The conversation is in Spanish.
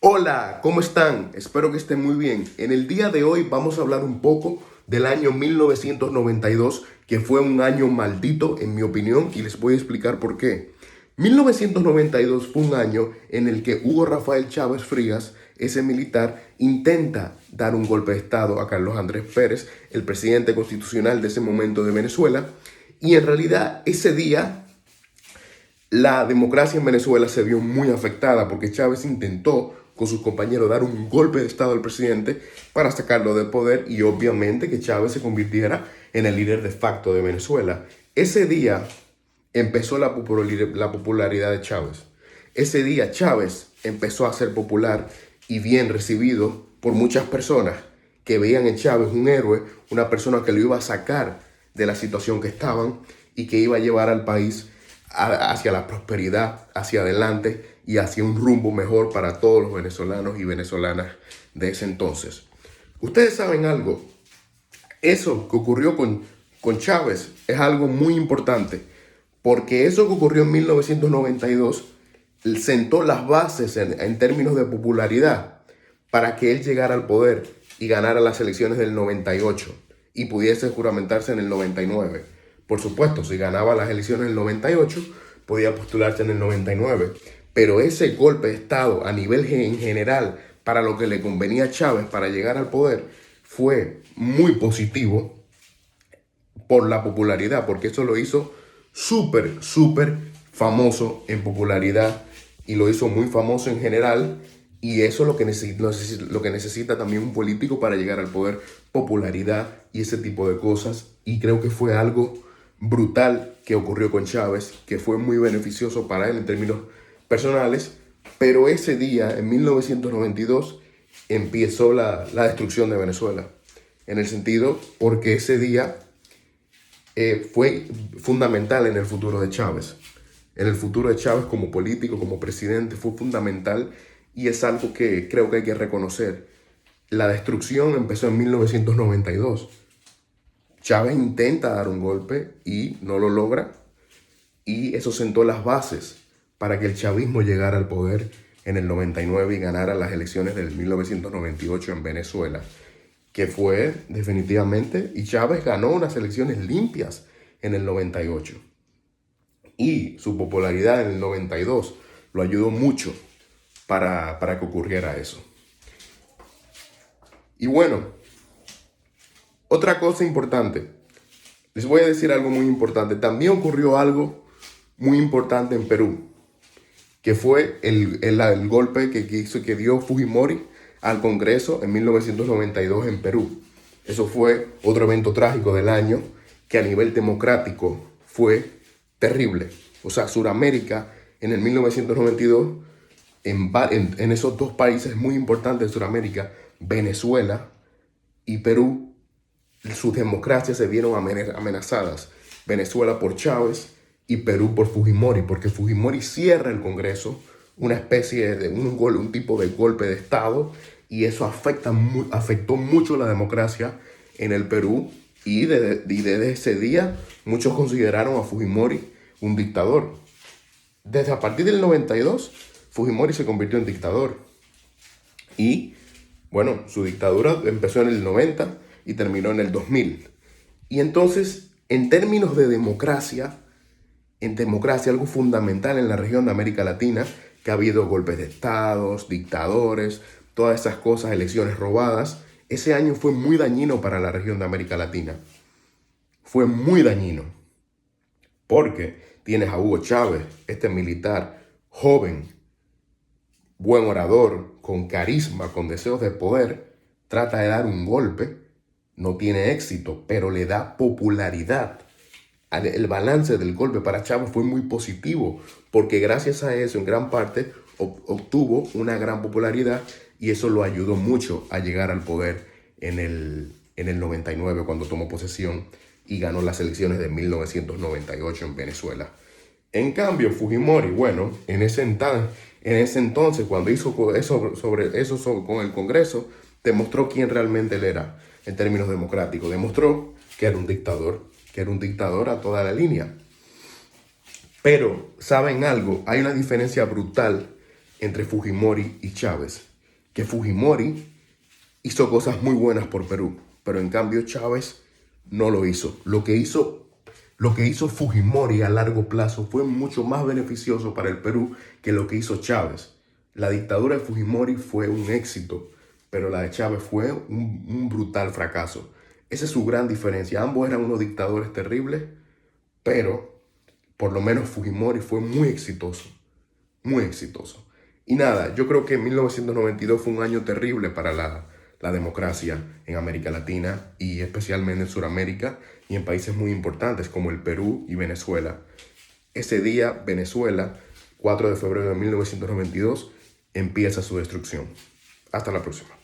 Hola, ¿cómo están? Espero que estén muy bien. En el día de hoy vamos a hablar un poco del año 1992, que fue un año maldito en mi opinión, y les voy a explicar por qué. 1992 fue un año en el que Hugo Rafael Chávez Frías, ese militar, intenta dar un golpe de estado a Carlos Andrés Pérez, el presidente constitucional de ese momento de Venezuela, y en realidad ese día la democracia en Venezuela se vio muy afectada porque Chávez intentó con sus compañeros dar un golpe de estado al presidente para sacarlo del poder y obviamente que Chávez se convirtiera en el líder de facto de Venezuela. Ese día empezó la popularidad de Chávez. Ese día Chávez empezó a ser popular y bien recibido por muchas personas que veían en Chávez un héroe, una persona que lo iba a sacar de la situación que estaban y que iba a llevar al país hacia la prosperidad, hacia adelante y hacia un rumbo mejor para todos los venezolanos y venezolanas de ese entonces. Ustedes saben algo, eso que ocurrió con Chávez es algo muy importante, porque eso que ocurrió en 1992 sentó las bases en términos de popularidad para que él llegara al poder y ganara las elecciones del 98 y pudiese juramentarse en el 99. Por supuesto, si ganaba las elecciones en el 98, podía postularse en el 99. Pero ese golpe de Estado a nivel en general, para lo que le convenía a Chávez para llegar al poder, fue muy positivo por la popularidad, porque eso lo hizo súper famoso en popularidad y lo hizo muy famoso en general. Y eso es lo que necesita también un político para llegar al poder, popularidad y ese tipo de cosas. Y creo que fue algo brutal que ocurrió con Chávez, que fue muy beneficioso para él en términos personales. Pero ese día, en 1992, empezó la destrucción de Venezuela. En el sentido, porque ese día fue fundamental en el futuro de Chávez. En el futuro de Chávez como político, como presidente, fue fundamental y es algo que creo que hay que reconocer. La destrucción empezó en 1992. Chávez intenta dar un golpe y no lo logra, y eso sentó las bases para que el chavismo llegara al poder en el 99 y ganara las elecciones del 1998 en Venezuela, que fue definitivamente, y Chávez ganó unas elecciones limpias en el 98. Y su popularidad en el 92 lo ayudó mucho para que ocurriera eso. Y bueno, otra cosa importante, les voy a decir algo muy importante. También ocurrió algo muy importante en Perú, que fue el golpe que dio Fujimori al Congreso en 1992 en Perú. Eso fue otro evento trágico del año que a nivel democrático fue terrible. O sea, Sudamérica en el 1992, en esos dos países muy importantes de Sudamérica, Venezuela y Perú, sus democracias se vieron amenazadas. Venezuela por Chávez y Perú por Fujimori, porque Fujimori cierra el Congreso, una especie de un tipo de golpe de Estado, y eso afectó mucho la democracia en el Perú, y desde ese día muchos consideraron a Fujimori un dictador. Desde a partir del 92, Fujimori se convirtió en dictador. Y bueno, su dictadura empezó en el 90 y terminó en el 2000. Y entonces, en términos de democracia, algo fundamental en la región de América Latina, que ha habido golpes de estados, dictadores, todas esas cosas, elecciones robadas, ese año fue muy dañino para la región de América Latina. Fue muy dañino, porque tienes a Hugo Chávez, este militar joven, buen orador, con carisma, con deseos de poder, trata de dar un golpe, no tiene éxito, pero le da popularidad. El balance del golpe para Chávez fue muy positivo, porque gracias a eso, en gran parte, obtuvo una gran popularidad, y eso lo ayudó mucho a llegar al poder en el 99, cuando tomó posesión y ganó las elecciones de 1998 en Venezuela. En cambio, Fujimori, bueno, en ese entonces, cuando hizo eso con el Congreso, demostró quién realmente él era en términos democráticos. Demostró que era un dictador a toda la línea. Pero, ¿saben algo? Hay una diferencia brutal entre Fujimori y Chávez. que Fujimori hizo cosas muy buenas por Perú, pero en cambio Chávez no lo hizo. Lo que hizo Fujimori a largo plazo fue mucho más beneficioso para el Perú que lo que hizo Chávez. La dictadura de Fujimori fue un éxito, pero la de Chávez fue un brutal fracaso. Esa es su gran diferencia. Ambos eran unos dictadores terribles, pero por lo menos Fujimori fue muy exitoso. Muy exitoso. Y nada, yo creo que 1992 fue un año terrible para la democracia en América Latina y especialmente en Sudamérica y en países muy importantes como el Perú y Venezuela. Ese día, Venezuela, 4 de febrero de 1992, empieza su destrucción. Hasta la próxima.